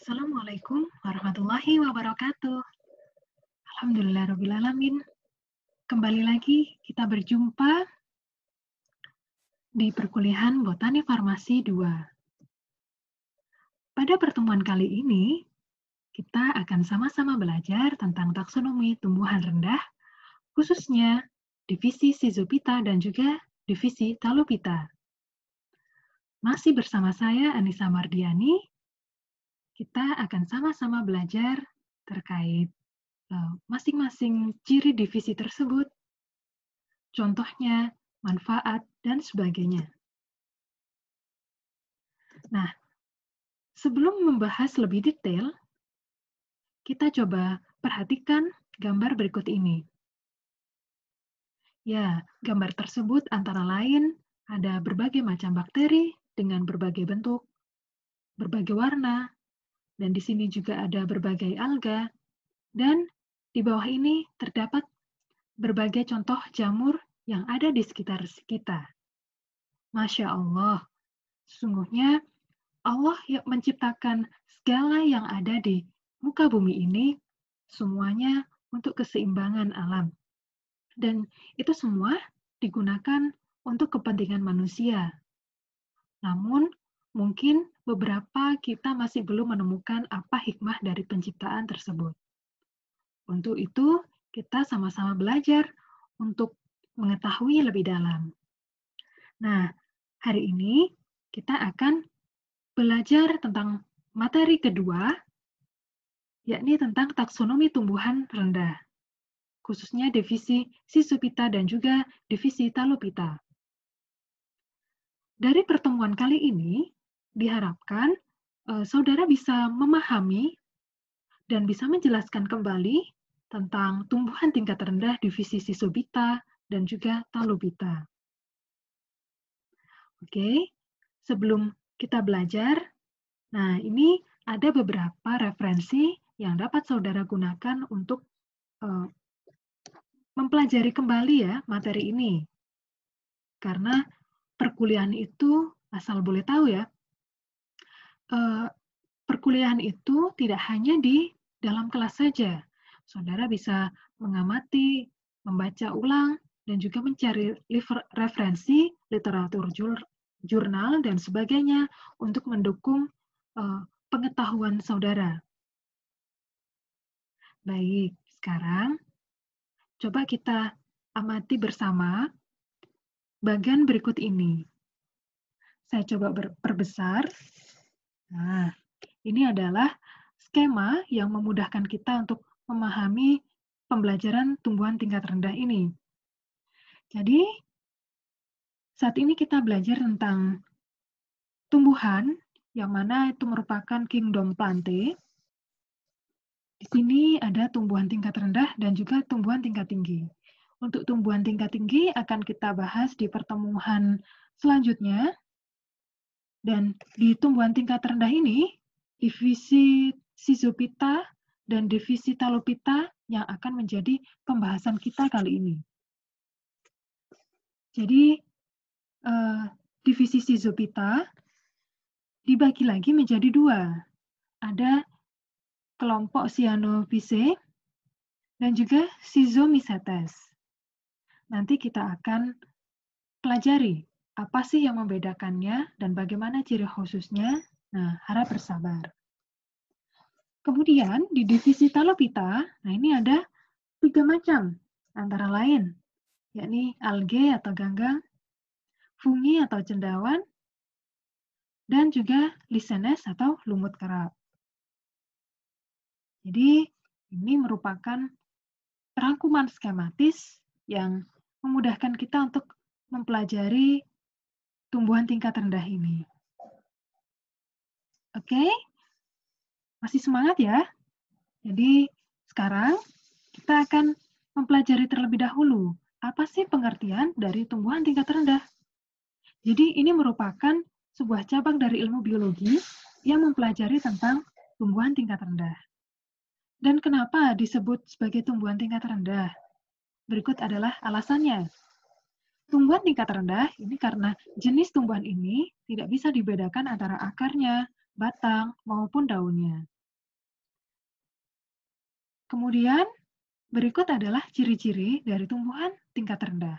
Assalamualaikum warahmatullahi wabarakatuh. Alhamdulillahirrabbilalamin. Kembali lagi kita berjumpa di perkuliahan Botani Farmasi 2. Pada pertemuan kali ini, kita akan sama-sama belajar tentang taksonomi tumbuhan rendah, khususnya divisi Sizopita dan juga divisi Talopita. Masih bersama saya, Anissa Mardiani, kita akan sama-sama belajar terkait masing-masing ciri divisi tersebut, contohnya, manfaat, dan sebagainya. Nah, sebelum membahas lebih detail, kita coba perhatikan gambar berikut ini. Ya, gambar tersebut antara lain ada berbagai macam bakteri dengan berbagai bentuk, berbagai warna, dan di sini juga ada berbagai alga, dan di bawah ini terdapat berbagai contoh jamur yang ada di sekitar kita. Masya Allah, sesungguhnya Allah yang menciptakan segala yang ada di muka bumi ini, semuanya untuk keseimbangan alam. Dan itu semua digunakan untuk kepentingan manusia. Namun, mungkin beberapa kita masih belum menemukan apa hikmah dari penciptaan tersebut. Untuk itu, kita sama-sama belajar untuk mengetahui lebih dalam. Nah, hari ini kita akan belajar tentang materi kedua, yakni tentang taksonomi tumbuhan rendah, khususnya divisi Sizopita dan juga divisi Talopita. Dari pertemuan kali ini, diharapkan saudara bisa memahami dan bisa menjelaskan kembali tentang tumbuhan tingkat rendah divisi Sizopita dan juga Talopita. Oke, sebelum kita belajar, nah ini ada beberapa referensi yang dapat saudara gunakan untuk mempelajari kembali ya materi ini. Karena perkuliahan itu, asal boleh tahu ya, perkuliahan itu tidak hanya di dalam kelas saja. Saudara bisa mengamati, membaca ulang, dan juga mencari referensi literatur jurnal dan sebagainya untuk mendukung pengetahuan saudara. Baik, sekarang coba kita amati bersama bagian berikut ini. Saya coba perbesar. Nah, ini adalah skema yang memudahkan kita untuk memahami pembelajaran tumbuhan tingkat rendah ini. Jadi, saat ini kita belajar tentang tumbuhan yang mana itu merupakan kingdom Plantae. Di sini ada tumbuhan tingkat rendah dan juga tumbuhan tingkat tinggi. Untuk tumbuhan tingkat tinggi akan kita bahas di pertemuan selanjutnya. Dan di tumbuhan tingkat rendah ini, divisi Sizopita dan divisi Talopita yang akan menjadi pembahasan kita kali ini. Jadi, divisi Sizopita dibagi lagi menjadi dua. Ada kelompok Cyanophyceae dan juga Schizomycetes. Nanti kita akan pelajari apa sih yang membedakannya dan bagaimana ciri khususnya. Nah, harap bersabar. Kemudian di divisi Talopita, nah ini ada 3 macam, antara lain, yakni algae atau ganggang, fungi atau cendawan, dan juga lichenes atau lumut kerap. Jadi, ini merupakan rangkuman skematis yang memudahkan kita untuk mempelajari tumbuhan tingkat rendah ini. Oke? Masih semangat ya? Jadi, sekarang kita akan mempelajari terlebih dahulu apa sih pengertian dari tumbuhan tingkat rendah. Jadi, ini merupakan sebuah cabang dari ilmu biologi yang mempelajari tentang tumbuhan tingkat rendah. Dan kenapa disebut sebagai tumbuhan tingkat rendah? Berikut adalah alasannya. Tumbuhan tingkat rendah ini karena jenis tumbuhan ini tidak bisa dibedakan antara akarnya, batang, maupun daunnya. Kemudian, berikut adalah ciri-ciri dari tumbuhan tingkat rendah,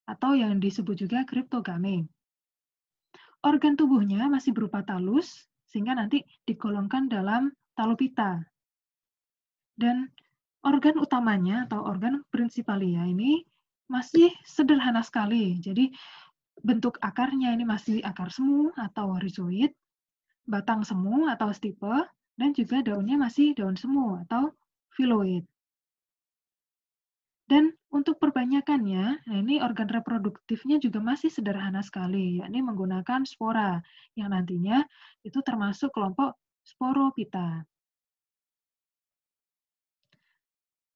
atau yang disebut juga kriptogame. Organ tubuhnya masih berupa talus, sehingga nanti digolongkan dalam talupita. Dan organ utamanya atau organ principalia ini masih sederhana sekali. Jadi bentuk akarnya ini masih akar semu atau rhizoid, batang semu atau stipe, dan juga daunnya masih daun semu atau phloid. Dan untuk perbanyakannya, nah ini organ reproduktifnya juga masih sederhana sekali, yakni menggunakan spora, yang nantinya itu termasuk kelompok Sporophyta.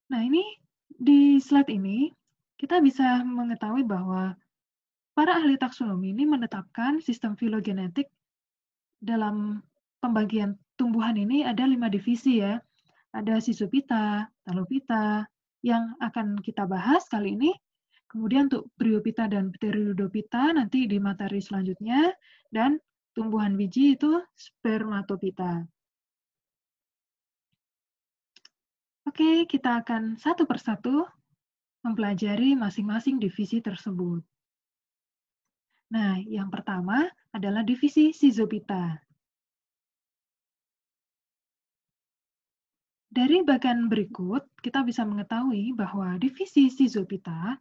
Nah, ini di slide ini kita bisa mengetahui bahwa para ahli taksonomi ini menetapkan sistem filogenetik dalam pembagian tumbuhan ini ada 5 divisi ya. Ada Schizophyta, Talophyta, yang akan kita bahas kali ini. Kemudian untuk Bryophyta dan Pteridophyta nanti di materi selanjutnya. Dan tumbuhan biji itu Spermatophyta. Oke, kita akan satu persatu mempelajari masing-masing divisi tersebut. Nah, yang pertama adalah divisi Schizophyta. Dari bagian berikut, kita bisa mengetahui bahwa divisi Schizophyta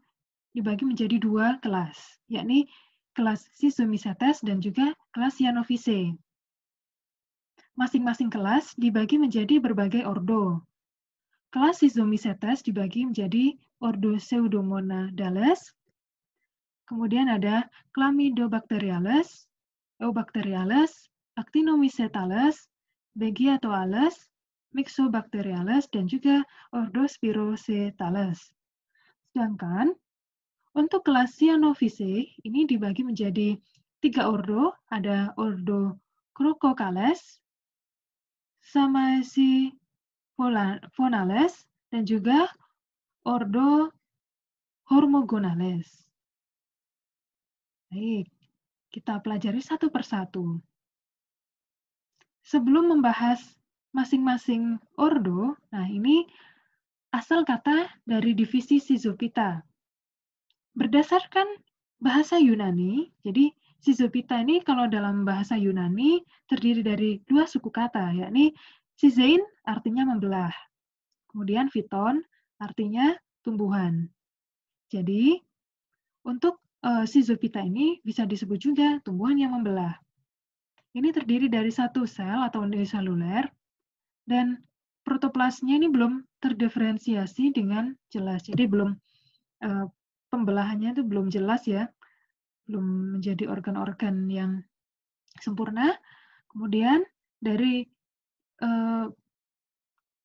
dibagi menjadi 2 kelas, yakni kelas Schizomycetes dan juga kelas Cyanophyceae. Masing-masing kelas dibagi menjadi berbagai ordo. Kelas Schizomycetes dibagi menjadi ordo Pseudomonadales, kemudian ada Chlamydobacteriales, Eubacteriales, Actinomycetales, Begiatoales, Myxobacteriales, dan juga ordo Spirocetales. Sedangkan untuk kelas Cyanophyceae ini dibagi menjadi 3 ordo, ada ordo Crococales, Samaecyphonales, dan juga ordo Hormogonales. Baik, kita pelajari satu persatu. Sebelum membahas masing-masing ordo, nah ini asal kata dari divisi Schizophyta. Berdasarkan bahasa Yunani, jadi Schizophyta ini kalau dalam bahasa Yunani terdiri dari 2 suku kata, yakni Schizein artinya membelah, kemudian Phyton artinya tumbuhan. Jadi untuk Schizophyta ini bisa disebut juga tumbuhan yang membelah. Ini terdiri dari satu sel atau uniseluler, dan protoplasnya ini belum terdiferensiasi dengan jelas. Jadi belum pembelahannya itu belum jelas ya, belum menjadi organ-organ yang sempurna. Kemudian dari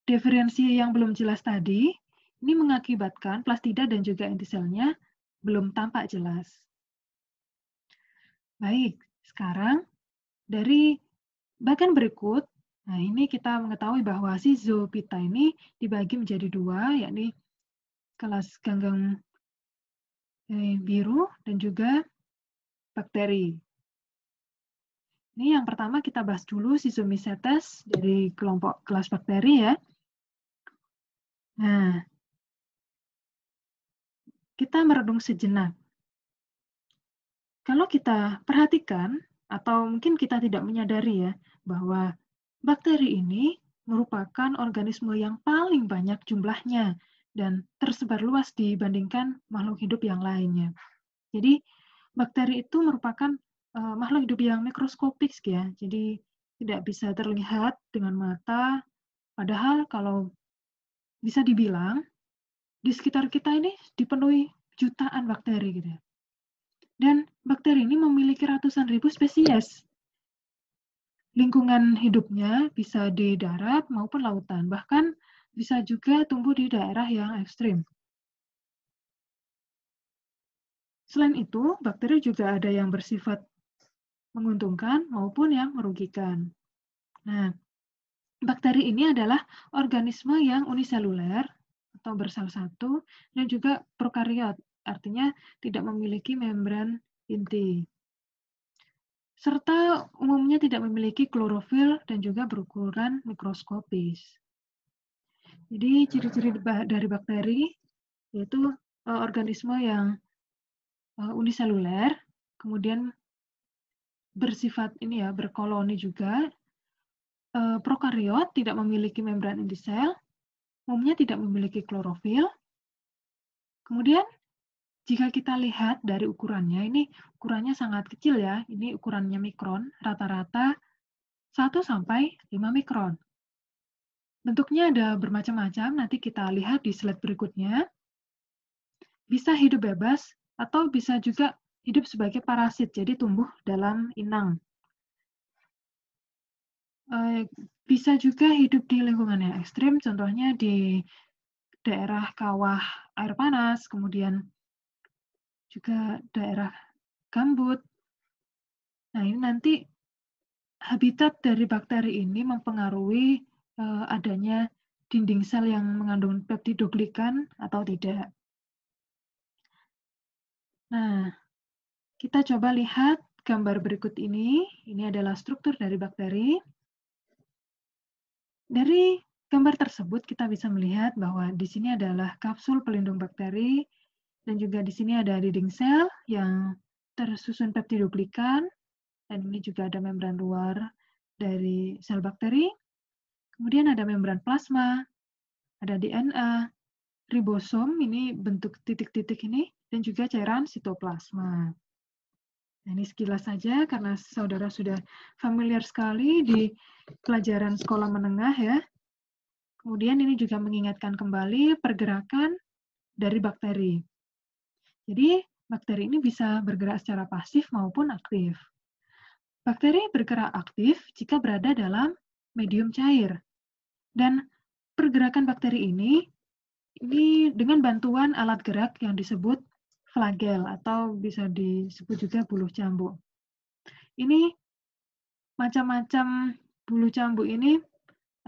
diferensi yang belum jelas tadi, ini mengakibatkan plastida dan juga intiselnya belum tampak jelas. Baik, sekarang dari bagian berikut, nah ini kita mengetahui bahwa Schizophyta ini dibagi menjadi 2, yakni kelas ganggang biru dan juga bakteri. Ini yang pertama kita bahas dulu Schizomycetes dari kelompok kelas bakteri ya. Nah, kita merenung sejenak. Kalau kita perhatikan, atau mungkin kita tidak menyadari ya, bahwa bakteri ini merupakan organisme yang paling banyak jumlahnya dan tersebar luas dibandingkan makhluk hidup yang lainnya. Jadi, bakteri itu merupakan makhluk hidup yang mikroskopik ya, jadi tidak bisa terlihat dengan mata, padahal kalau bisa dibilang di sekitar kita ini dipenuhi jutaan bakteri gitu ya. Dan bakteri ini memiliki ratusan ribu spesies. Lingkungan hidupnya bisa di darat maupun lautan, bahkan bisa juga tumbuh di daerah yang ekstrim. Selain itu, bakteri juga ada yang bersifat menguntungkan maupun yang merugikan. Nah, bakteri ini adalah organisme yang uniseluler atau bersel satu dan juga prokariot, artinya tidak memiliki membran inti. Serta umumnya tidak memiliki klorofil dan juga berukuran mikroskopis. Jadi ciri-ciri dari bakteri yaitu organisme yang uniseluler, kemudian bersifat ini ya, berkoloni juga, prokariot tidak memiliki membran inti sel, umumnya tidak memiliki klorofil. Kemudian jika kita lihat dari ukurannya, ini ukurannya sangat kecil ya, ini ukurannya mikron, rata-rata 1 sampai 5 mikron. Bentuknya ada bermacam-macam, nanti kita lihat di slide berikutnya. Bisa hidup bebas atau bisa juga hidup sebagai parasit, jadi tumbuh dalam inang. Bisa juga hidup di lingkungan yang ekstrim, contohnya di daerah kawah air panas, kemudian juga daerah gambut. Nah, ini nanti habitat dari bakteri ini mempengaruhi adanya dinding sel yang mengandung peptidoglikan atau tidak. Nah, kita coba lihat gambar berikut ini. Ini adalah struktur dari bakteri. Dari gambar tersebut kita bisa melihat bahwa di sini adalah kapsul pelindung bakteri dan juga di sini ada dinding sel yang tersusun peptidoglikan dan ini juga ada membran luar dari sel bakteri. Kemudian ada membran plasma, ada DNA, ribosom ini bentuk titik-titik ini dan juga cairan sitoplasma. Nah, ini sekilas saja karena saudara sudah familiar sekali di pelajaran sekolah menengah ya. Kemudian ini juga mengingatkan kembali pergerakan dari bakteri. Jadi, bakteri ini bisa bergerak secara pasif maupun aktif. Bakteri bergerak aktif jika berada dalam medium cair. Dan pergerakan bakteri ini dengan bantuan alat gerak yang disebut flagel atau bisa disebut juga buluh cambuk. Ini macam-macam buluh cambuk ini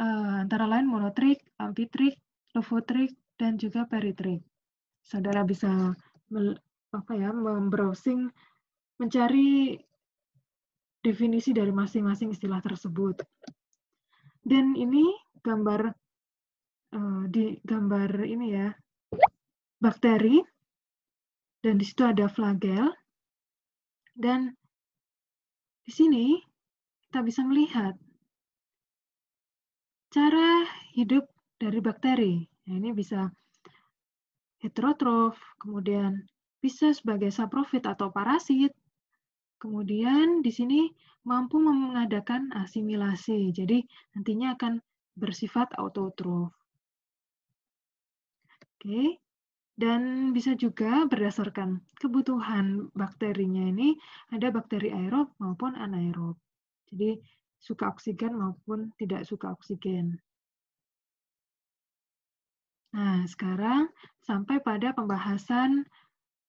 antara lain monotrik, amfitrik, lofotrik, dan juga peritrik. Saudara bisa membrowsing, mencari definisi dari masing-masing istilah tersebut. Dan ini gambar ini ya, bakteri, dan di situ ada flagel, dan di sini kita bisa melihat cara hidup dari bakteri. Nah, ini bisa heterotrof, kemudian bisa sebagai saprofit atau parasit. Kemudian di sini mampu mengadakan asimilasi, jadi nantinya akan bersifat autotrof. Oke, dan bisa juga berdasarkan kebutuhan bakterinya ini, ada bakteri aerob maupun anaerob. Jadi suka oksigen maupun tidak suka oksigen. Nah, sekarang sampai pada pembahasan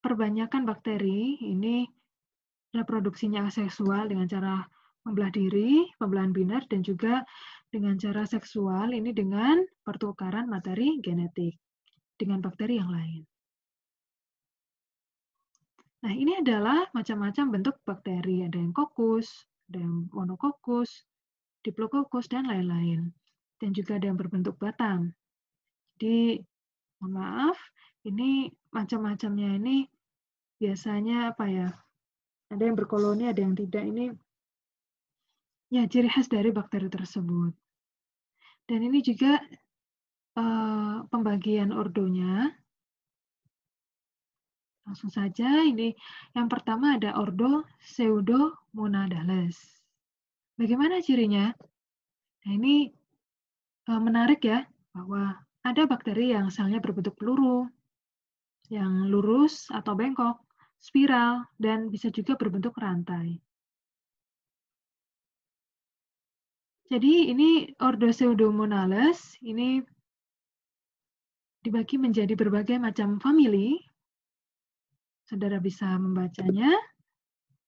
perbanyakan bakteri, ini reproduksinya seksual dengan cara membelah diri, pembelahan binar, dan juga dengan cara seksual, ini dengan pertukaran materi genetik dengan bakteri yang lain. Nah, ini adalah macam-macam bentuk bakteri. Ada yang kokus, ada yang monokokus, diplococcus, dan lain-lain. Dan juga ada yang berbentuk batang. Jadi, mohon maaf, ini macam-macamnya ini biasanya apa ya? Ada yang berkoloni, ada yang tidak. Ini ya ciri khas dari bakteri tersebut. Dan ini juga pembagian ordonya. Langsung saja, ini yang pertama ada ordo Pseudomonadales. Bagaimana cirinya? Nah, ini menarik ya, bahwa ada bakteri yang selnya berbentuk peluru, yang lurus atau bengkok, spiral, dan bisa juga berbentuk rantai. Jadi ini ordo Pseudomonales ini dibagi menjadi berbagai macam famili. Saudara bisa membacanya,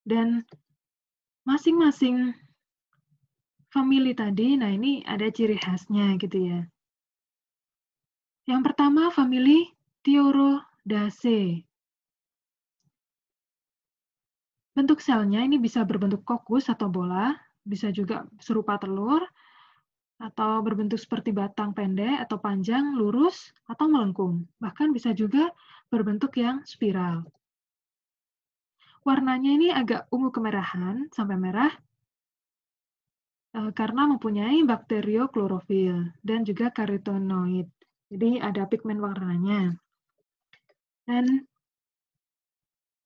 dan masing-masing famili tadi, nah ini ada ciri khasnya gitu ya. Yang pertama, famili Thiorodaceae. Bentuk selnya ini bisa berbentuk kokus atau bola, bisa juga serupa telur, atau berbentuk seperti batang pendek atau panjang, lurus, atau melengkung. Bahkan bisa juga berbentuk yang spiral. Warnanya ini agak ungu kemerahan sampai merah karena mempunyai bakterioklorofil dan juga karotenoid. Jadi ada pigmen warnanya. Dan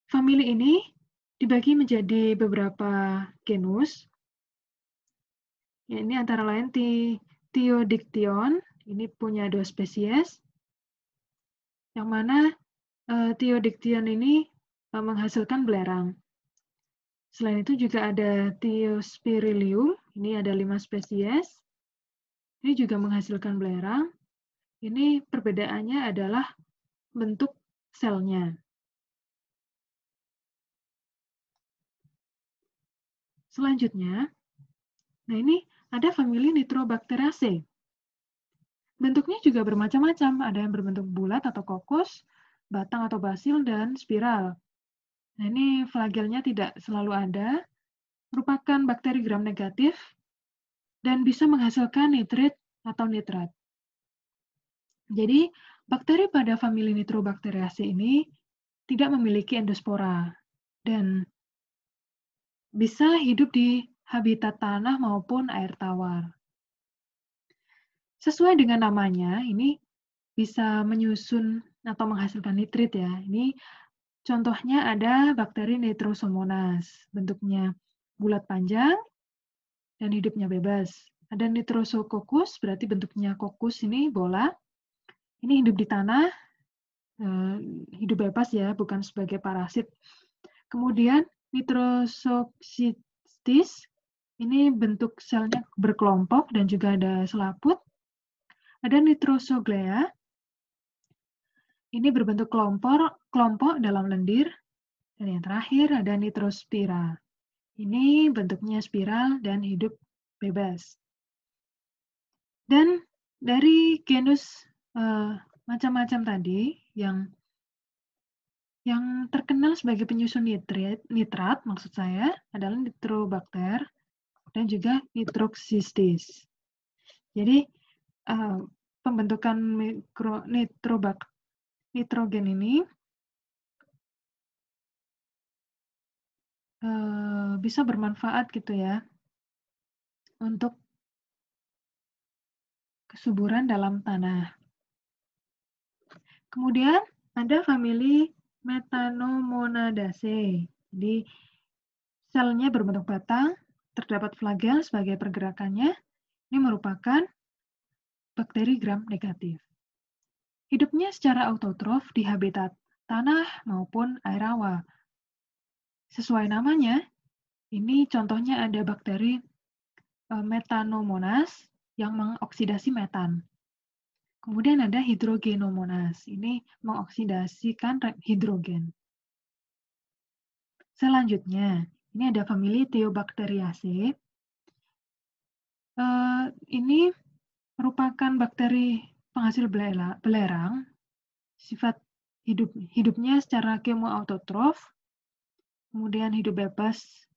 famili ini dibagi menjadi beberapa genus. Ya, ini antara lain Thiodictyon, ini punya 2 spesies, yang mana Thiodictyon ini menghasilkan belerang. Selain itu juga ada Thiospirillum, ini ada 5 spesies. Ini juga menghasilkan belerang. Ini perbedaannya adalah bentuk selnya. Selanjutnya, nah ini ada famili Nitrobacteriaceae. Bentuknya juga bermacam-macam, ada yang berbentuk bulat atau kokus, batang atau basil, dan spiral. Nah ini flagelnya tidak selalu ada, merupakan bakteri gram negatif, dan bisa menghasilkan nitrit atau nitrat. Jadi, bakteri pada famili Nitrobacteriaceae ini tidak memiliki endospora dan bisa hidup di habitat tanah maupun air tawar. Sesuai dengan namanya, ini bisa menyusun atau menghasilkan nitrit ya. Ini contohnya ada bakteri Nitrosomonas, bentuknya bulat panjang dan hidupnya bebas. Ada Nitrosococcus, berarti bentuknya kokus ini bola. Ini hidup di tanah, hidup bebas ya, bukan sebagai parasit. Kemudian Nitrosoxystis, ini bentuk selnya berkelompok dan juga ada selaput. Ada Nitrosoglea, ini berbentuk kelompok dalam lendir. Dan yang terakhir ada Nitrospira. Ini bentuknya spiral dan hidup bebas. Dan dari genus macam-macam tadi yang terkenal sebagai penyusun nitrat maksud saya adalah Nitrobacter dan juga Nitroxystis. Jadi pembentukan nitrogen ini bisa bermanfaat gitu ya untuk kesuburan dalam tanah. Kemudian ada famili Metanomonadaceae. Jadi selnya berbentuk batang, terdapat flagel sebagai pergerakannya. Ini merupakan bakteri gram negatif. Hidupnya secara autotrof di habitat tanah maupun air rawa. Sesuai namanya, ini contohnya ada bakteri Metanomonas yang mengoksidasi metan. Kemudian ada Hydrogenomonas, ini mengoksidasikan hidrogen. Selanjutnya, ini ada famili Theobacteriaceae. Ini merupakan bakteri penghasil belerang. Sifat hidupnya secara kemoautotrof, kemudian hidup bebas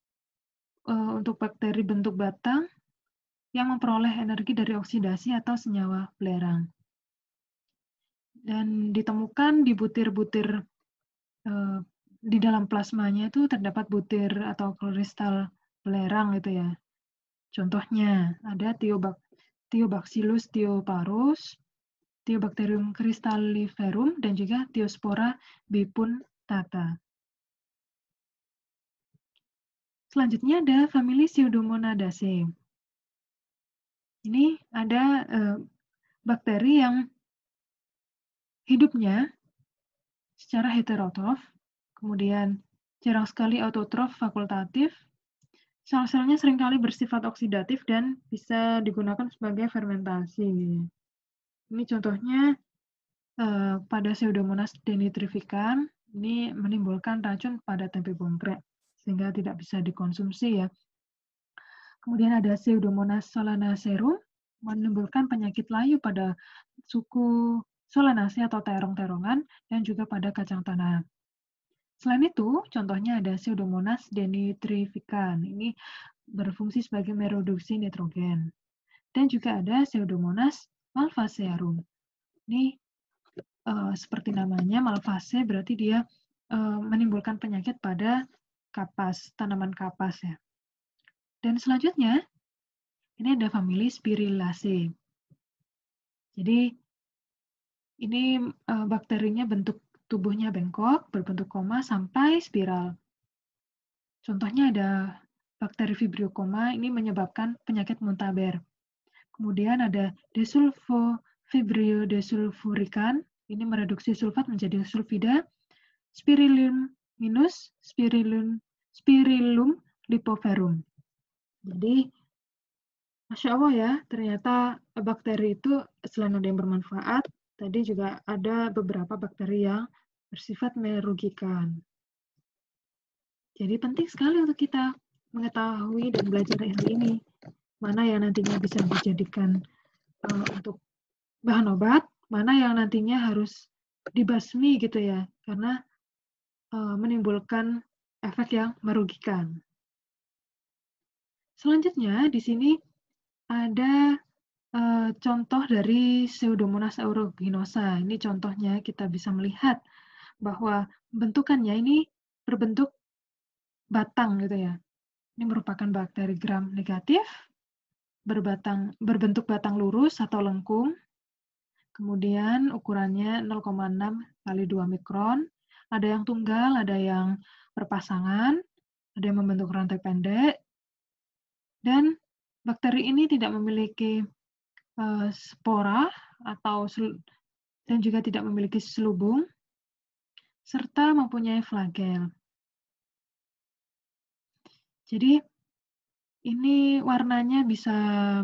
untuk bakteri bentuk batang yang memperoleh energi dari oksidasi atau senyawa belerang. Dan ditemukan di butir-butir di dalam plasmanya itu terdapat butir atau kristal belerang gitu ya. Contohnya ada Thiobacillus thioparus, Thiobacterium cristalliferum, dan juga Thiospora bipunctata. Selanjutnya ada famili Pseudomonadaceae. Ini ada bakteri yang hidupnya secara heterotrof, kemudian jarang sekali autotrof fakultatif, sel-selnya seringkali bersifat oksidatif dan bisa digunakan sebagai fermentasi. Ini contohnya pada Pseudomonas denitrificans, ini menimbulkan racun pada tempe bongkrek, sehingga tidak bisa dikonsumsi ya. Kemudian ada Pseudomonas solanacearum, menimbulkan penyakit layu pada suku Solanaceae atau terong-terongan, dan juga pada kacang tanah. Selain itu, contohnya ada Pseudomonas denitrificans. Ini berfungsi sebagai mereduksi nitrogen. Dan juga ada Pseudomonas malvacearum. Ini seperti namanya, malvase berarti dia menimbulkan penyakit pada kapas, tanaman kapas ya. Dan selanjutnya, ini ada famili Spirillacea. Jadi ini bakterinya bentuk tubuhnya bengkok, berbentuk koma sampai spiral. Contohnya ada bakteri Vibrio coma, ini menyebabkan penyakit muntaber. Kemudian ada Desulfovibrio desulfurican, ini mereduksi sulfat menjadi sulfida. Spirillum minus, Spirillum lipoverum. Jadi, Masya Allah ya, ternyata bakteri itu selain ada yang bermanfaat, tadi juga ada beberapa bakteri yang bersifat merugikan. Jadi penting sekali untuk kita mengetahui dan belajar hal ini. Mana yang nantinya bisa dijadikan untuk bahan obat, mana yang nantinya harus dibasmi gitu ya, karena menimbulkan efek yang merugikan. Selanjutnya di sini ada contoh dari Pseudomonas aeruginosa. Ini contohnya kita bisa melihat bahwa bentukannya ini berbentuk batang gitu ya. Ini merupakan bakteri gram negatif, berbentuk batang lurus atau lengkung. Kemudian ukurannya 0,6 kali 2 mikron. Ada yang tunggal, ada yang berpasangan, ada yang membentuk rantai pendek. Dan bakteri ini tidak memiliki spora atau dan juga tidak memiliki selubung, serta mempunyai flagel. Jadi ini warnanya bisa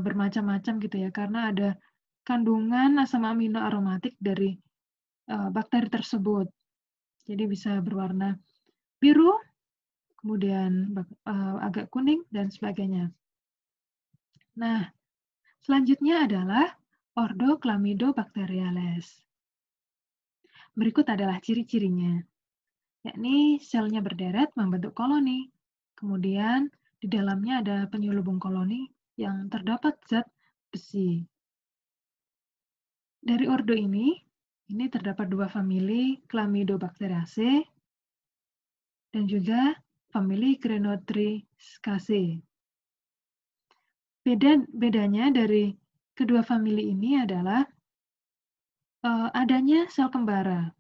bermacam-macam gitu ya, karena ada kandungan asam amino aromatik dari bakteri tersebut. Jadi bisa berwarna biru, kemudian agak kuning, dan sebagainya. Nah, selanjutnya adalah Ordo Chlamydobacteriales. Berikut adalah ciri-cirinya, yakni selnya berderet membentuk koloni. Kemudian di dalamnya ada penyelubung koloni yang terdapat zat besi. Dari ordo ini terdapat dua famili Chlamydobacteriaceae dan juga famili Crenotriskaceae. Bedanya dari kedua famili ini adalah adanya sel kembara.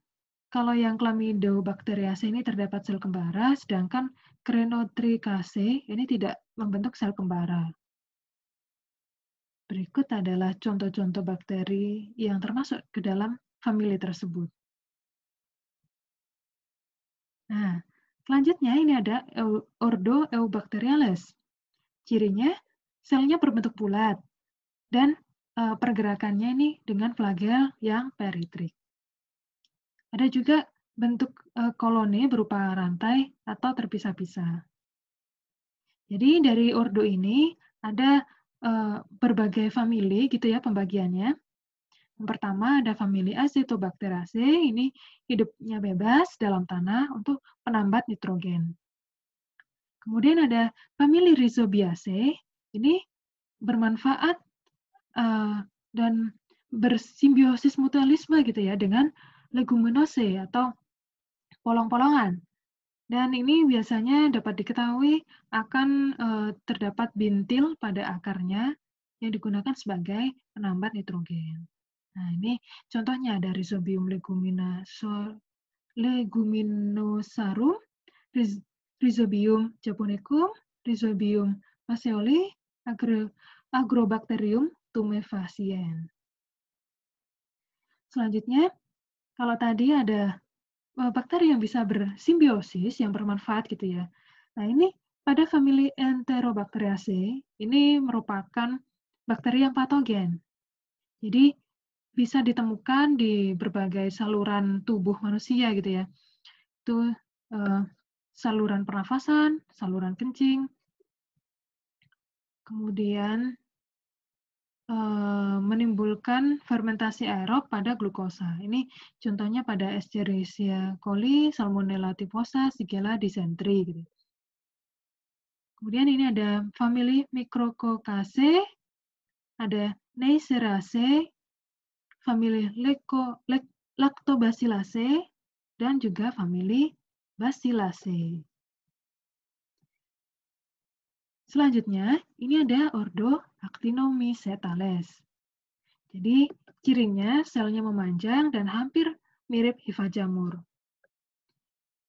Kalau yang Chlamydobacteriaceae ini terdapat sel kembara, sedangkan Crenotriskaceae ini tidak membentuk sel kembara. Berikut adalah contoh-contoh bakteri yang termasuk ke dalam famili tersebut. Nah, selanjutnya ini ada Ordo Eubacteriales. Cirinya, selnya berbentuk bulat, dan pergerakannya ini dengan flagel yang peritrik. Ada juga bentuk koloni berupa rantai atau terpisah-pisah. Jadi dari ordo ini ada berbagai famili gitu ya pembagiannya. Yang pertama ada famili Acetobacteriaceae, ini hidupnya bebas dalam tanah untuk penambat nitrogen. Kemudian ada famili Rhizobiaceae, ini bermanfaat dan bersimbiosis mutualisme gitu ya dengan leguminosae atau polong-polongan. Dan ini biasanya dapat diketahui akan terdapat bintil pada akarnya yang digunakan sebagai penambat nitrogen. Nah, ini contohnya ada Rhizobium leguminosarum, Rhizobium japonicum, Rhizobium masseoli, Agrobacterium tumefaciens. Selanjutnya, kalau tadi ada bakteri yang bisa bersimbiosis, yang bermanfaat gitu ya. Nah, ini pada famili Enterobacteriaceae, ini merupakan bakteri yang patogen. Jadi, bisa ditemukan di berbagai saluran tubuh manusia gitu ya. Itu saluran pernafasan, saluran kencing, kemudian menimbulkan fermentasi aerob pada glukosa. Ini contohnya pada Escherichia coli, Salmonella typhosa, Shigella dysentery. Gitu. Kemudian ini ada famili Micrococcaceae, ada Neissereaceae, famili Lactobacilliaceae, dan juga famili Bacilliaceae. Selanjutnya, ini ada ordo Actinomycetales. Jadi, cirinya selnya memanjang dan hampir mirip hifa jamur.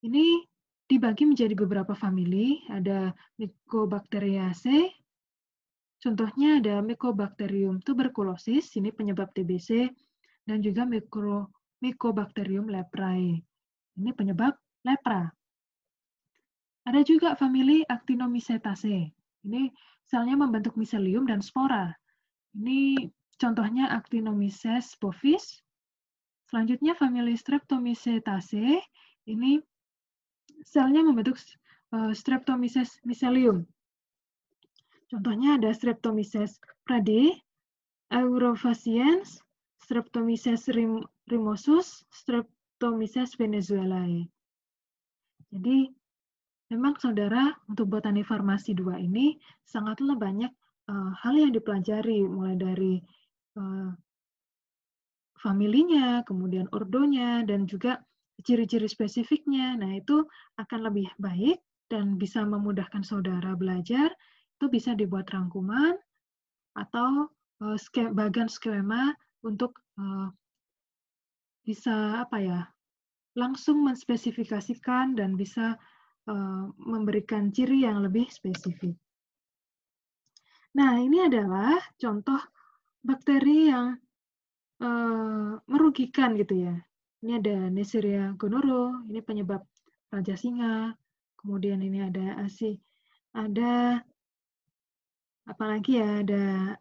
Ini dibagi menjadi beberapa famili, ada Mycobacteriaceae, contohnya ada Mycobacterium tuberculosis, ini penyebab TBC, dan juga Mycobacterium leprae, ini penyebab lepra. Ada juga famili Actinomycetaceae. Ini selnya membentuk miselium dan spora. Ini contohnya Actinomyces bovis. Selanjutnya famili Streptomycetaceae. Ini selnya membentuk Streptomyces miselium. Contohnya ada Streptomyces pradeae, Aurovaciens, Streptomyces rimosus, Streptomyces venezuelae. Jadi memang saudara, untuk botani farmasi 2 ini sangatlah banyak hal yang dipelajari, mulai dari familinya, kemudian ordonya, dan juga ciri-ciri spesifiknya. Nah, itu akan lebih baik dan bisa memudahkan saudara belajar. Itu bisa dibuat rangkuman atau bagan skema untuk bisa langsung menspesifikasikan dan bisa memberikan ciri yang lebih spesifik. Nah, ini adalah contoh bakteri yang merugikan gitu ya. Ini ada Neisseria gonorrhoeae, ini penyebab raja singa. Kemudian ini ada apalagi ya, ada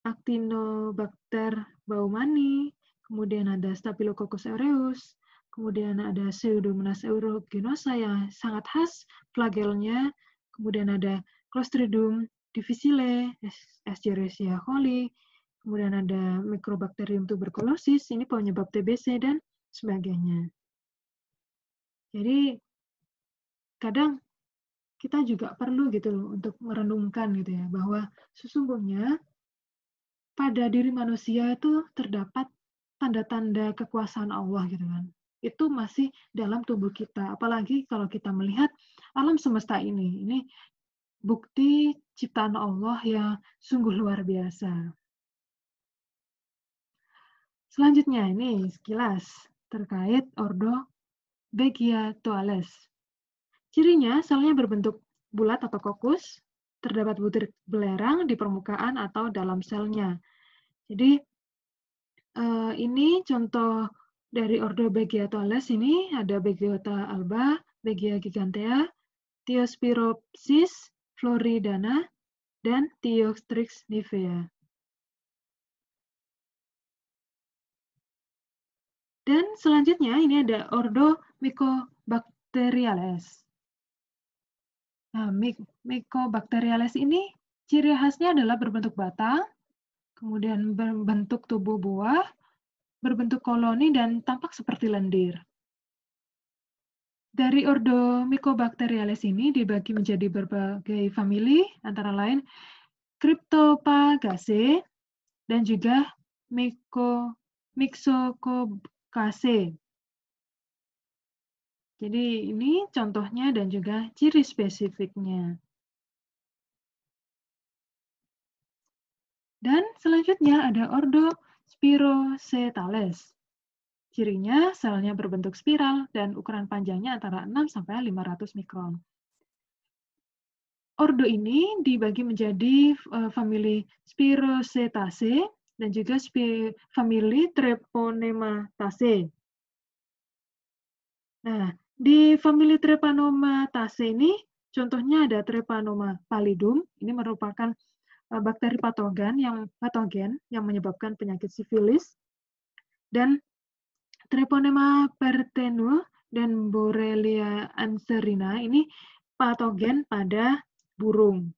Actinobacter baumannii, kemudian ada Staphylococcus aureus, kemudian ada Pseudomonas aeruginosa yang sangat khas flagelnya, kemudian ada Clostridium difficile, Escherichia coli, kemudian ada Mycobacterium tuberculosis, ini penyebab TBC dan sebagainya. Jadi kadang kita juga perlu gitu loh untuk merenungkan gitu ya, bahwa sesungguhnya pada diri manusia itu terdapat tanda-tanda kekuasaan Allah gitu kan. Itu masih dalam tubuh kita. Apalagi kalau kita melihat alam semesta ini. Ini bukti ciptaan Allah yang sungguh luar biasa. Selanjutnya ini sekilas terkait ordo Begiatoales. Cirinya selnya berbentuk bulat atau kokus, terdapat butir belerang di permukaan atau dalam selnya. Jadi ini contoh dari ordo Begiatoales ini ada Begiota alba, Begia gigantea, Thiospiropsis floridana, dan Thiostrix nivea. Dan selanjutnya ini ada ordo Mycobacteriales. Nah, Mycobacteriales ini ciri khasnya adalah berbentuk batang, kemudian berbentuk tubuh buah, berbentuk koloni, dan tampak seperti lendir. Dari ordo Mycobacteriales ini dibagi menjadi berbagai famili, antara lain Cryptopagaceae dan juga Myxococcaceae. Jadi ini contohnya dan juga ciri spesifiknya. Dan selanjutnya ada ordo Spirocetales. Cirinya selnya berbentuk spiral dan ukuran panjangnya antara 6 sampai 500 mikron. Ordo ini dibagi menjadi famili Spirocetaceae dan juga famili Treponemataceae. Nah, di famili Treponemataceae ini contohnya ada Treponema pallidum, ini merupakan bakteri patogen yang menyebabkan penyakit sifilis, dan Treponema pertenue dan Borrelia anserina ini patogen pada burung.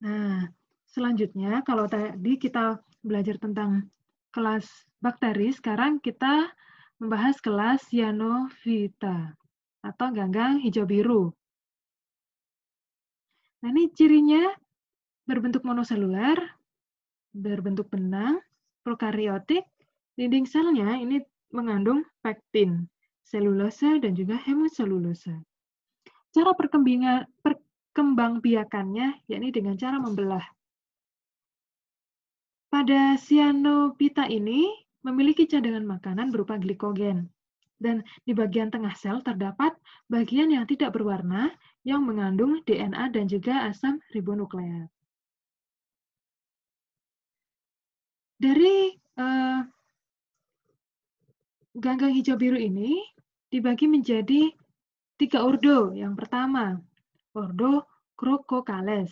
Nah, selanjutnya kalau tadi kita belajar tentang kelas bakteri, sekarang kita membahas kelas Cyanophyta atau ganggang hijau biru. Nah, ini cirinya berbentuk monoseluler, berbentuk benang, prokariotik, dinding selnya ini mengandung pektin, selulose, dan juga hemiselulose. Cara perkembangbiakannya yakni dengan cara membelah. Pada cyanophyta ini memiliki cadangan makanan berupa glikogen. Dan di bagian tengah sel terdapat bagian yang tidak berwarna yang mengandung DNA dan juga asam ribonukleat. Dari ganggang hijau biru ini dibagi menjadi 3 ordo. Yang pertama, ordo Crococales.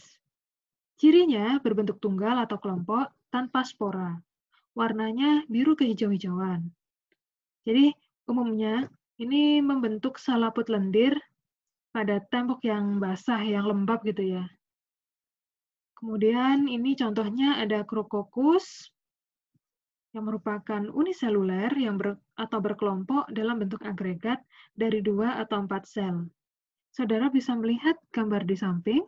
Cirinya berbentuk tunggal atau kelompok tanpa spora. Warnanya biru kehijau-hijauan. Jadi umumnya ini membentuk salaput lendir pada tembok yang basah, yang lembab gitu ya. Kemudian ini contohnya ada Crococcus yang merupakan uniseluler atau berkelompok dalam bentuk agregat dari 2 atau 4 sel. Saudara bisa melihat gambar di samping.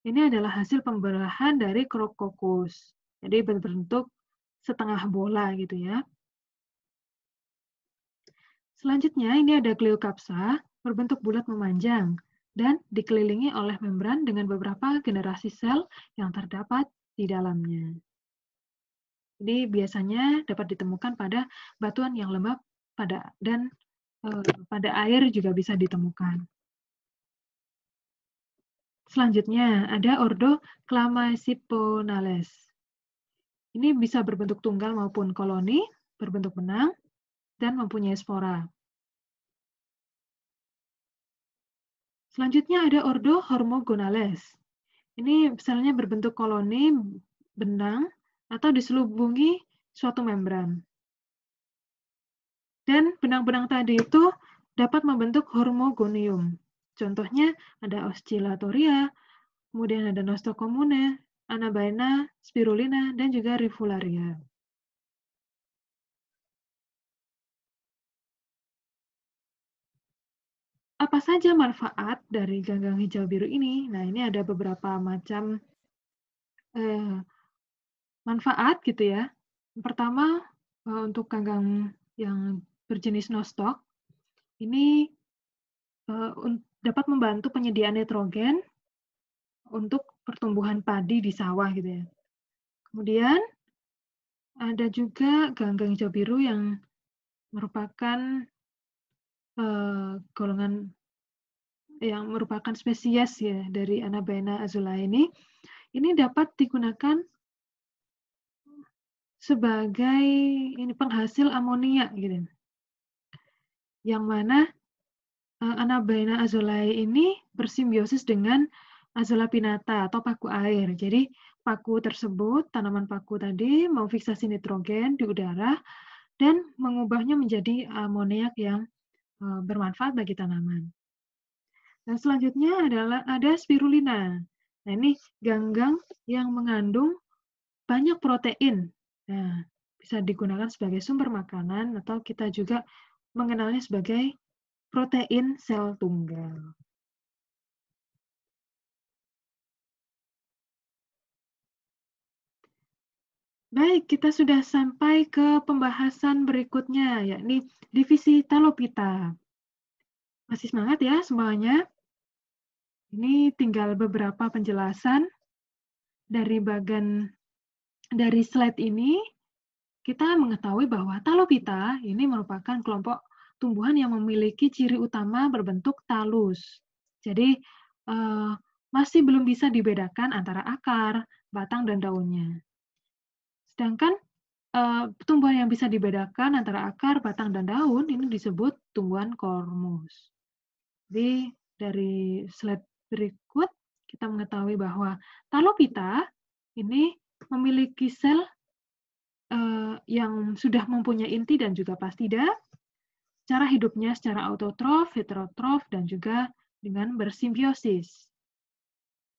Ini adalah hasil pembelahan dari Crococcus. Jadi berbentuk setengah bola gitu ya. Selanjutnya ini ada Gliocapsa berbentuk bulat memanjang dan dikelilingi oleh membran dengan beberapa generasi sel yang terdapat di dalamnya. Jadi biasanya dapat ditemukan pada batuan yang lembab dan pada air juga bisa ditemukan. Selanjutnya ada ordo Chlamydophonales. Ini bisa berbentuk tunggal maupun koloni, berbentuk benang, dan mempunyai spora. Selanjutnya ada ordo Hormogonales. Ini selnya berbentuk koloni, benang, atau diselubungi suatu membran. Dan benang-benang tadi itu dapat membentuk hormogonium. Contohnya ada Oscillatoria, kemudian ada Nostocomunae, Anabaena, Spirulina, dan juga Rivularia. Apa saja manfaat dari ganggang hijau biru ini? Nah, ini ada beberapa macam manfaat gitu ya. Yang pertama, untuk ganggang yang berjenis nostoc, ini dapat membantu penyediaan nitrogen untuk pertumbuhan padi di sawah gitu ya. Kemudian ada juga ganggang hijau biru yang merupakan golongan yang merupakan spesies ya dari Anabaena azulea ini dapat digunakan sebagai penghasil amonia gitu. Yang mana Anabaena azulea ini bersimbiosis dengan Azolla pinnata atau paku air. Jadi paku tersebut, tanaman paku tadi memfiksasi nitrogen di udara dan mengubahnya menjadi amoniak yang bermanfaat bagi tanaman. Nah, selanjutnya adalah ada spirulina. Nah, ini ganggang yang mengandung banyak protein. Nah, bisa digunakan sebagai sumber makanan atau kita juga mengenalnya sebagai protein sel tunggal. Baik, kita sudah sampai ke pembahasan berikutnya, yakni divisi Talopita. Masih semangat ya semuanya? Ini tinggal beberapa penjelasan dari slide ini. Kita mengetahui bahwa Talopita ini merupakan kelompok tumbuhan yang memiliki ciri utama berbentuk talus. Jadi, masih belum bisa dibedakan antara akar, batang, dan daunnya. Sedangkan tumbuhan yang bisa dibedakan antara akar, batang, dan daun ini disebut tumbuhan kormus. Jadi dari slide berikut kita mengetahui bahwa Talopita ini memiliki sel yang sudah mempunyai inti dan juga plastida, cara hidupnya secara autotrof, heterotrof, dan juga dengan bersimbiosis.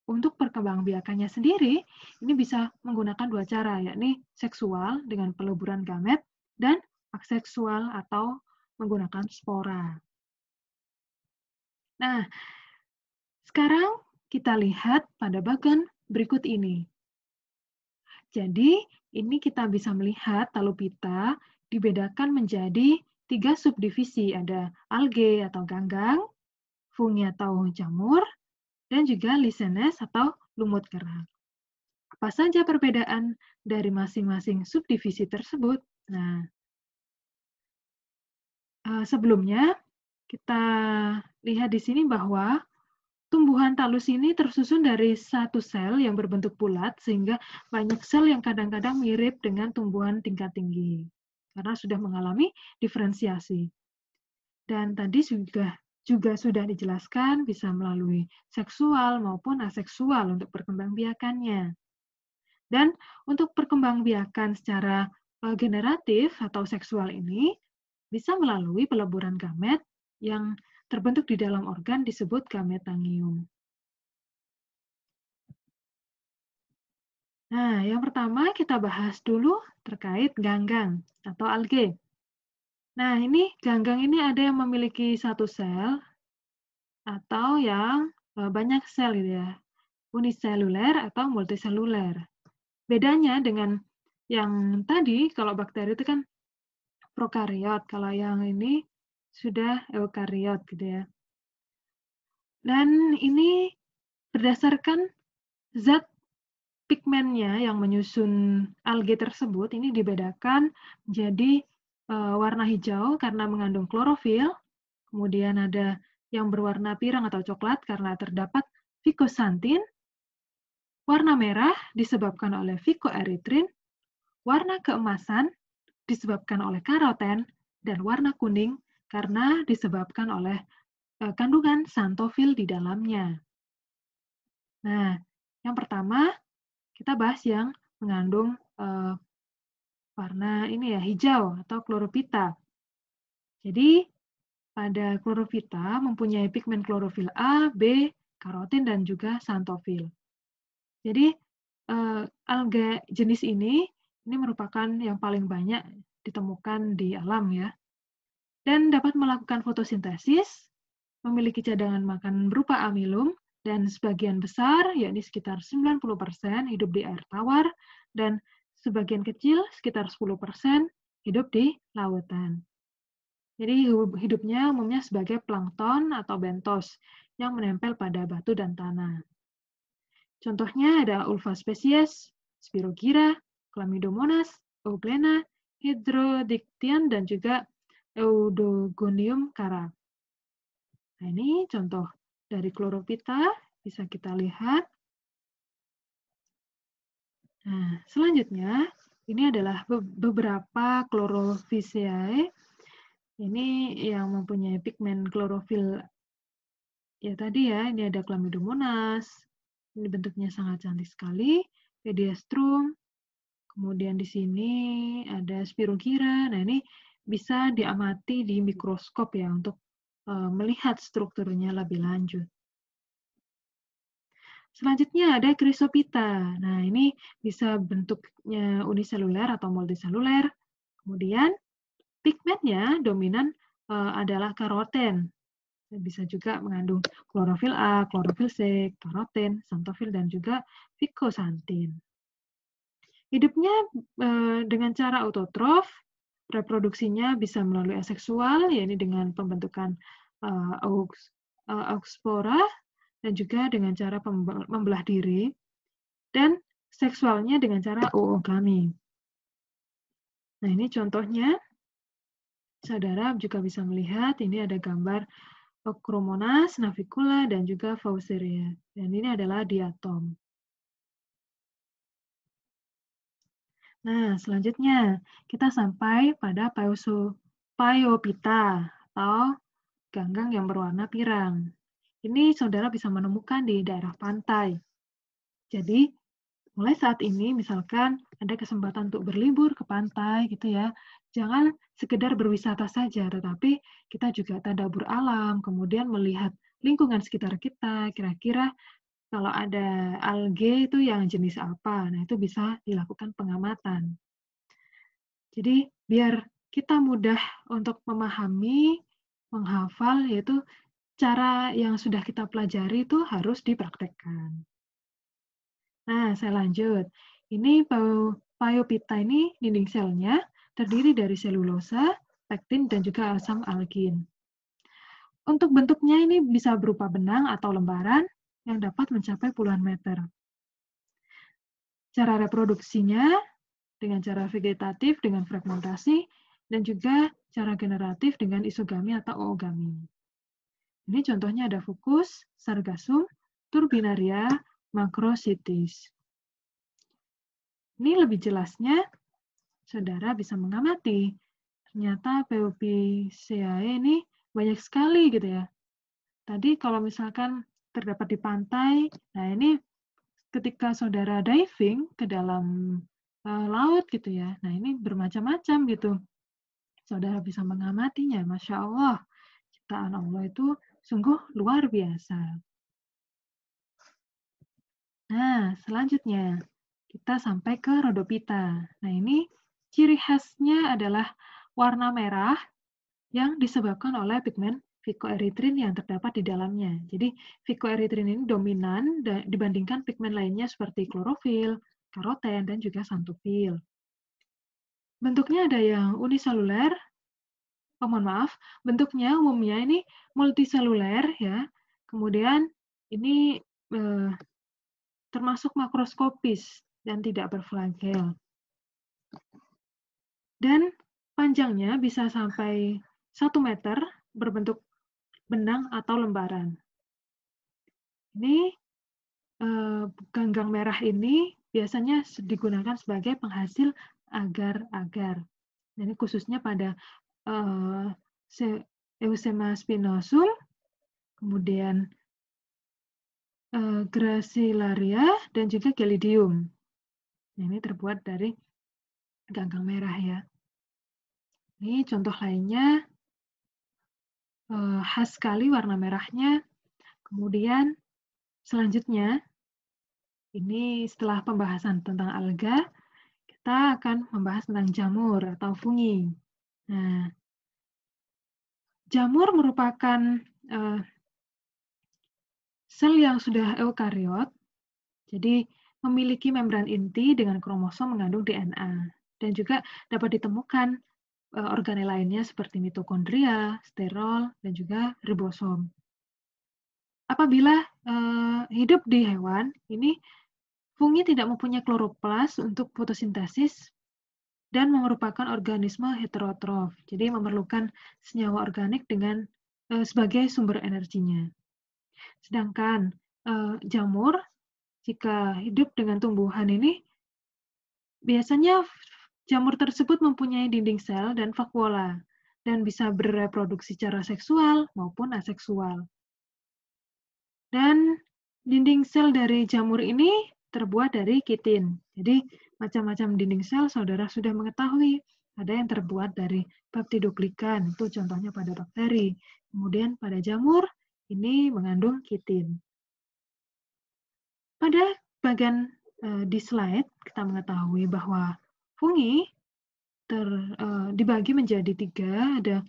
Untuk perkembangbiakannya sendiri, ini bisa menggunakan 2 cara, yakni seksual dengan peluburan gamet dan aseksual atau menggunakan spora. Nah, sekarang kita lihat pada bagian berikut ini. Jadi, ini kita bisa melihat talupita dibedakan menjadi 3 subdivisi, ada alge atau ganggang, fungi atau jamur, dan juga lichenes atau lumut kerang. Apa saja perbedaan dari masing-masing subdivisi tersebut? Nah, sebelumnya kita lihat di sini bahwa tumbuhan talus ini tersusun dari satu sel yang berbentuk bulat, sehingga banyak sel yang kadang-kadang mirip dengan tumbuhan tingkat tinggi, karena sudah mengalami diferensiasi. Dan tadi juga sudah dijelaskan bisa melalui seksual maupun aseksual untuk perkembangbiakannya. Dan untuk perkembangbiakan secara generatif atau seksual ini bisa melalui peleburan gamet yang terbentuk di dalam organ disebut gametangium. Nah, yang pertama kita bahas dulu terkait ganggang atau alge. Nah, ini ganggang ini ada yang memiliki satu sel atau yang banyak sel gitu ya, uniseluler atau multiseluler. Bedanya dengan yang tadi, kalau bakteri itu kan prokariot, kalau yang ini sudah eukariot gitu ya. Dan ini berdasarkan zat pigmennya yang menyusun alge tersebut, ini dibedakan menjadi warna hijau karena mengandung klorofil, kemudian ada yang berwarna pirang atau coklat karena terdapat ficosantin, warna merah disebabkan oleh ficoeritrin, warna keemasan disebabkan oleh karoten, dan warna kuning karena disebabkan oleh kandungan xanthofil di dalamnya. Nah, yang pertama kita bahas yang mengandung warna ini ya, hijau atau chlorophyta. Jadi, pada chlorophyta mempunyai pigmen klorofil A, B, karotin, dan juga xanthofil. Jadi, alga jenis ini merupakan yang paling banyak ditemukan di alam ya, dan dapat melakukan fotosintesis, memiliki cadangan makan berupa amilum, dan sebagian besar, yakni sekitar 90% hidup di air tawar, dan sebagian kecil, sekitar 10%, hidup di lautan. Jadi hidupnya umumnya sebagai plankton atau bentos yang menempel pada batu dan tanah. Contohnya ada ulva spesies, Spirogyra, Chlamydomonas, Euglena, Hydrodictyon, dan juga Eudogonium cara. Nah, ini contoh dari chlorophyta, bisa kita lihat. Nah, selanjutnya, ini adalah beberapa Chlorophyceae. Ini yang mempunyai pigmen klorofil ya tadi ya, ini ada Chlamydomonas, ini bentuknya sangat cantik sekali, Pediastrum, kemudian di sini ada Spirogyra. Nah, ini bisa diamati di mikroskop ya untuk melihat strukturnya lebih lanjut. Selanjutnya ada Chrysophyta. Nah, ini bisa bentuknya uniseluler atau multiseluler. Kemudian pigmennya dominan adalah karoten. Bisa juga mengandung klorofil A, klorofil C, karoten, xanthofil, dan juga ficosantin. Hidupnya dengan cara autotrof, reproduksinya bisa melalui aseksual, yaitu dengan pembentukan auxspora, dan juga dengan cara membelah diri, dan seksualnya dengan cara oogami. Nah, ini contohnya, saudara juga bisa melihat, ini ada gambar Chromonas, Navicula, dan juga Fauceria. Dan ini adalah diatom. Nah, selanjutnya kita sampai pada Phaeophyta atau ganggang yang berwarna pirang. Ini saudara bisa menemukan di daerah pantai. Jadi, mulai saat ini misalkan ada kesempatan untuk berlibur ke pantai gitu ya, jangan sekedar berwisata saja, tetapi kita juga tadabbur alam, kemudian melihat lingkungan sekitar kita, kira-kira kalau ada alge itu yang jenis apa. Nah, itu bisa dilakukan pengamatan. Jadi, biar kita mudah untuk memahami, menghafal, yaitu cara yang sudah kita pelajari itu harus dipraktekkan. Nah, saya lanjut. Ini Phaeophyta ini dinding selnya terdiri dari selulosa, pektin, dan juga asam algin. Untuk bentuknya ini bisa berupa benang atau lembaran yang dapat mencapai puluhan meter. Cara reproduksinya dengan cara vegetatif dengan fragmentasi, dan juga cara generatif dengan isogami atau oogami. Ini contohnya ada Fucus, Sargassum, Turbinaria, Macrocystis. Ini lebih jelasnya, saudara bisa mengamati. Ternyata Phaeophyceae ini banyak sekali gitu ya. Tadi kalau misalkan terdapat di pantai, nah ini ketika saudara diving ke dalam laut gitu ya, nah ini bermacam-macam gitu. Saudara bisa mengamatinya, Masya Allah. Ciptaan Allah itu sungguh luar biasa. Nah, selanjutnya kita sampai ke Rhodophyta. Nah, ini ciri khasnya adalah warna merah yang disebabkan oleh pigmen phycoerythrin yang terdapat di dalamnya. Jadi, phycoerythrin ini dominan dibandingkan pigmen lainnya seperti klorofil, karoten, dan juga xanthophyll. Bentuknya ada yang uniseluler, mohon maaf, bentuknya umumnya ini multiseluler ya. Kemudian ini termasuk makroskopis dan tidak berflagel. Dan panjangnya bisa sampai 1 meter berbentuk benang atau lembaran. Ini ganggang merah ini biasanya digunakan sebagai penghasil agar-agar. Ini khususnya pada Eusema spinosum, kemudian Gracilaria, dan juga Gelidium. Ini terbuat dari ganggang merah ya. Ini contoh lainnya, khas sekali warna merahnya. Kemudian selanjutnya, ini setelah pembahasan tentang alga, kita akan membahas tentang jamur atau fungi. Nah, jamur merupakan sel yang sudah eukariot, jadi memiliki membran inti dengan kromosom mengandung DNA, dan juga dapat ditemukan organel lainnya seperti mitokondria, sterol, dan juga ribosom. Apabila hidup di hewan, ini fungi tidak mempunyai kloroplas untuk fotosintesis dan merupakan organisme heterotrof, jadi memerlukan senyawa organik dengan sebagai sumber energinya. Sedangkan jamur, jika hidup dengan tumbuhan ini, biasanya jamur tersebut mempunyai dinding sel dan vakuola, dan bisa bereproduksi secara seksual maupun aseksual. Dan dinding sel dari jamur ini terbuat dari kitin. Jadi macam-macam dinding sel saudara sudah mengetahui. Ada yang terbuat dari peptidoglikan, itu contohnya pada bakteri. Kemudian pada jamur, ini mengandung kitin. Pada bagian di slide, kita mengetahui bahwa fungi dibagi menjadi 3, ada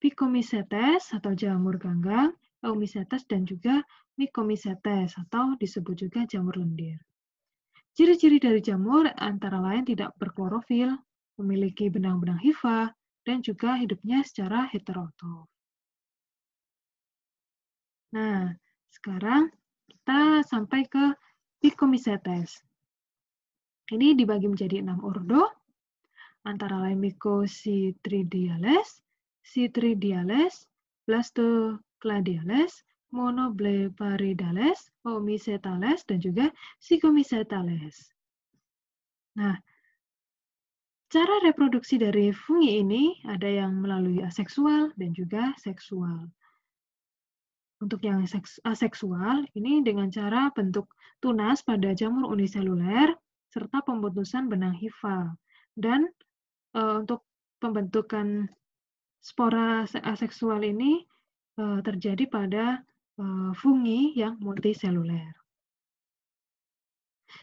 Phycomycetes atau jamur ganggang, Eumycetes, dan juga Mycomycetes atau disebut juga jamur lendir. Ciri-ciri dari jamur antara lain tidak berklorofil, memiliki benang-benang hifa, dan juga hidupnya secara heterotrof. Nah, sekarang kita sampai ke Phycomycetes. Ini dibagi menjadi 6 ordo, antara lain Mycocitриdiales, Citridiales, Blastocladiales, Monoblepharidales, Omycetales, dan juga Zygomycetales. Nah, cara reproduksi dari fungi ini ada yang melalui aseksual dan juga seksual. Untuk yang aseksual, ini dengan cara bentuk tunas pada jamur uniseluler, serta pembentusan benang hifa. Dan untuk pembentukan spora aseksual ini terjadi pada fungi yang multiseluler.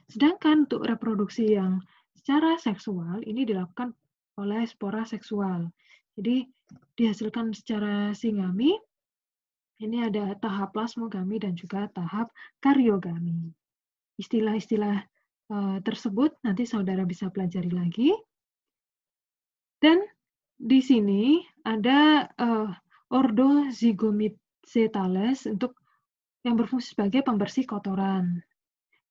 Sedangkan untuk reproduksi yang secara seksual ini dilakukan oleh spora seksual. Jadi dihasilkan secara singami Ini ada tahap plasmogami dan juga tahap karyogami. Istilah-istilah tersebut nanti saudara bisa pelajari lagi. Dan di sini ada ordo zygomycetales untuk yang berfungsi sebagai pembersih kotoran.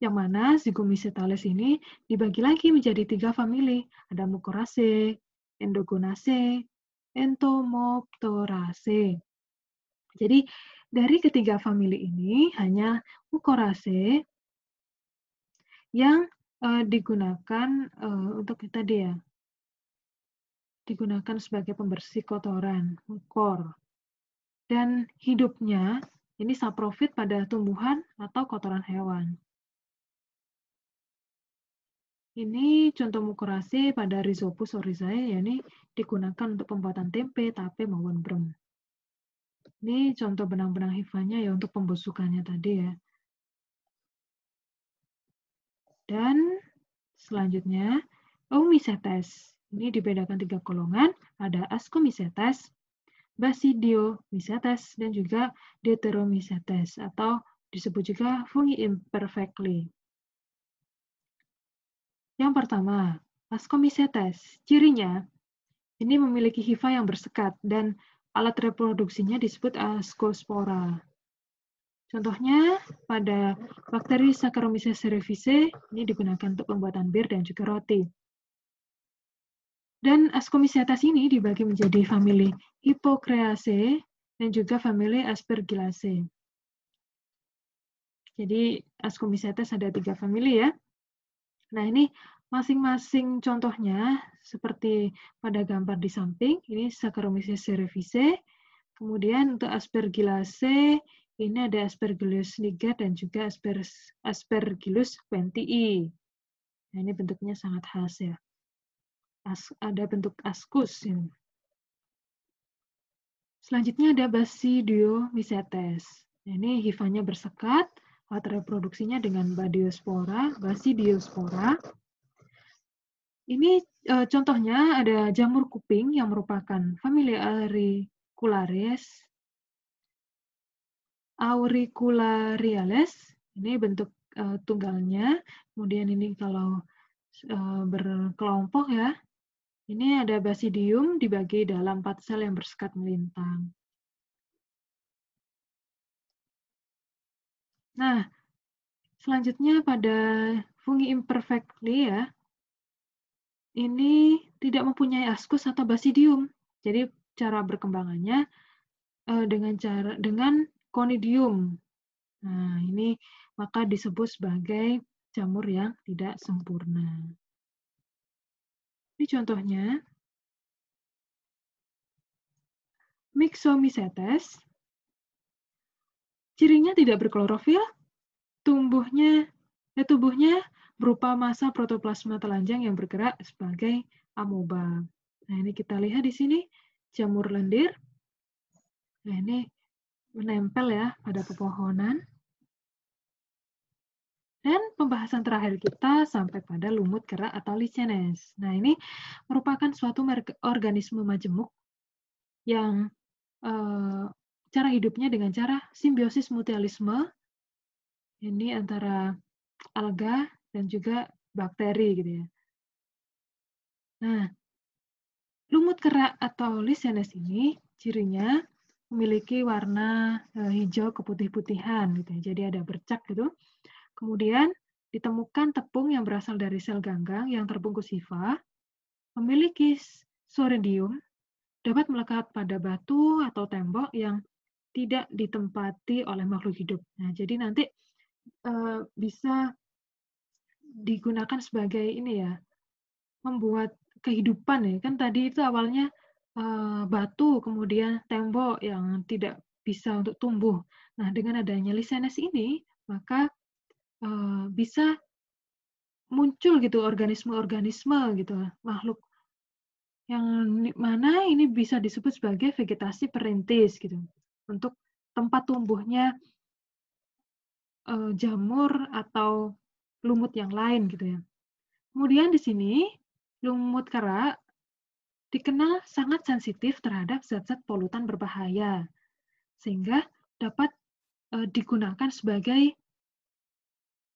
Yang mana zygomycetales ini dibagi lagi menjadi 3 famili. Ada Mucoracea, Endogonaceae, Entomophoraceae. Jadi dari ketiga famili ini hanya Mucoracea yang digunakan untuk tadi ya, digunakan sebagai pembersih kotoran, mukor. Dan hidupnya ini saprofit pada tumbuhan atau kotoran hewan. Ini contoh Mucoracea pada Rhizopus oryzae, ya, ini digunakan untuk pembuatan tempe, tape, maupun brem. Ini contoh benang-benang hifanya ya untuk pembusukannya tadi ya. Dan selanjutnya, Oomycetes. Ini dibedakan 3 golongan, ada Ascomycetes, Basidiomycetes, dan juga Deuteromycetes, atau disebut juga fungi imperfectly. Yang pertama, Ascomycetes. Cirinya, ini memiliki hifa yang bersekat, dan alat reproduksinya disebut ascospora. Contohnya, pada bakteri Saccharomyces cerevisiae, ini digunakan untuk pembuatan bir dan juga roti. Dan Ascomycetes ini dibagi menjadi famili Hippocreaceae dan juga famili Aspergillaceae. Jadi Ascomycetes ada 3 famili ya. Nah, ini masing-masing contohnya seperti pada gambar di samping, ini Saccharomyces cerevisiae. Kemudian untuk Aspergillaceae, ini ada Aspergillus niger dan juga Aspergillus wentii. Nah, ini bentuknya sangat khas ya. Ada bentuk ascus. Ya. Selanjutnya ada Basidiomycetes. Nah, ini hifanya bersekat, alat reproduksinya dengan Basidiospora. Ini contohnya ada jamur kuping yang merupakan famili Auriculareales. Ini bentuk tunggalnya. Kemudian ini kalau berkelompok ya. Ini ada basidium dibagi dalam 4 sel yang bersekat melintang. Nah, selanjutnya pada fungi imperfectly ya. Ini tidak mempunyai askus atau basidium. Jadi cara berkembangannya dengan conidium. Nah, ini maka disebut sebagai jamur yang tidak sempurna. Ini contohnya, Myxomycetes. Cirinya tidak berklorofil, tubuhnya berupa massa protoplasma telanjang yang bergerak sebagai amoeba. Nah, ini kita lihat di sini, jamur lendir. Nah, ini menempel ya pada pepohonan. Dan pembahasan terakhir kita sampai pada lumut kerak atau lichenes. Nah, ini merupakan suatu organisme majemuk yang cara hidupnya dengan cara simbiosis mutualisme, ini antara alga dan juga bakteri gitu ya. Nah, lumut kerak atau lichenes ini cirinya memiliki warna hijau keputih-putihan gitu ya. Jadi ada bercak gitu. Kemudian ditemukan tepung yang berasal dari sel ganggang yang terbungkus hifa, memiliki soredium, dapat melekat pada batu atau tembok yang tidak ditempati oleh makhluk hidup. Nah, jadi nanti bisa digunakan sebagai ini ya, membuat kehidupan ya. Kan tadi itu awalnya batu, kemudian tembok yang tidak bisa untuk tumbuh. Nah, dengan adanya lichenes ini, maka bisa muncul gitu organisme-organisme gitu, makhluk yang mana ini bisa disebut sebagai vegetasi perintis gitu, untuk tempat tumbuhnya jamur atau lumut yang lain gitu ya. Kemudian di sini lumut kerak dikenal sangat sensitif terhadap zat-zat polutan berbahaya, sehingga dapat digunakan sebagai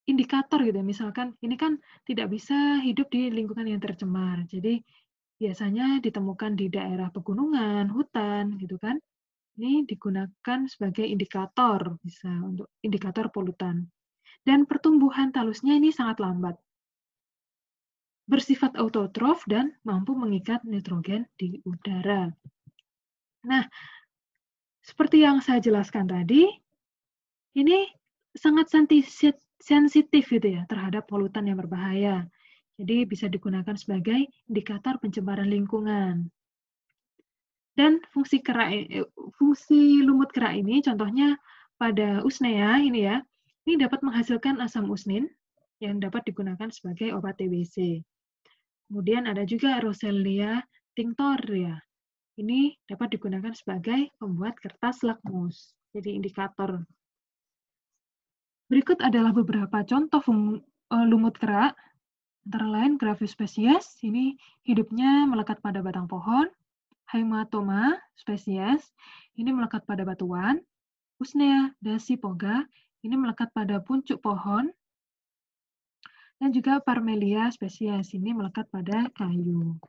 indikator gitu ya. Misalkan ini kan tidak bisa hidup di lingkungan yang tercemar. Jadi biasanya ditemukan di daerah pegunungan, hutan gitu kan. Ini digunakan sebagai indikator, bisa untuk indikator polutan. Dan pertumbuhan talusnya ini sangat lambat, bersifat autotrof dan mampu mengikat nitrogen di udara. Nah, seperti yang saya jelaskan tadi, ini sangat sensitif gitu ya terhadap polutan yang berbahaya. Jadi bisa digunakan sebagai indikator pencemaran lingkungan. Dan fungsi lumut kerak ini contohnya pada usnea ini ya, ini dapat menghasilkan asam usnin yang dapat digunakan sebagai obat TBC. Kemudian ada juga Rosella tinctoria. Ini dapat digunakan sebagai pembuat kertas lakmus. Jadi indikator. Berikut adalah beberapa contoh lumut kerak, antara lain Graphis spesies, ini hidupnya melekat pada batang pohon. Haematoma spesies, ini melekat pada batuan. Usnea dasypoga, ini melekat pada puncuk pohon. Dan juga Parmelia spesies, ini melekat pada kayu.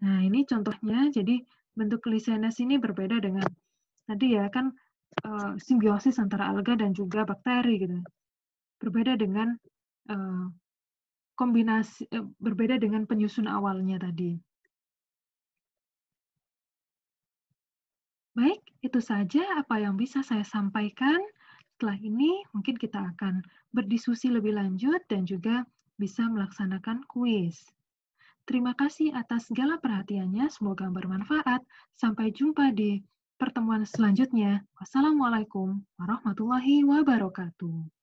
Nah, ini contohnya, jadi bentuk lisenes ini berbeda dengan tadi ya, kan simbiosis antara alga dan juga bakteri gitu. Berbeda dengan berbeda dengan penyusun awalnya tadi. Baik, itu saja apa yang bisa saya sampaikan. Setelah ini mungkin kita akan berdiskusi lebih lanjut dan juga bisa melaksanakan kuis. Terima kasih atas segala perhatiannya, semoga bermanfaat. Sampai jumpa di pertemuan selanjutnya. Wassalamualaikum warahmatullahi wabarakatuh.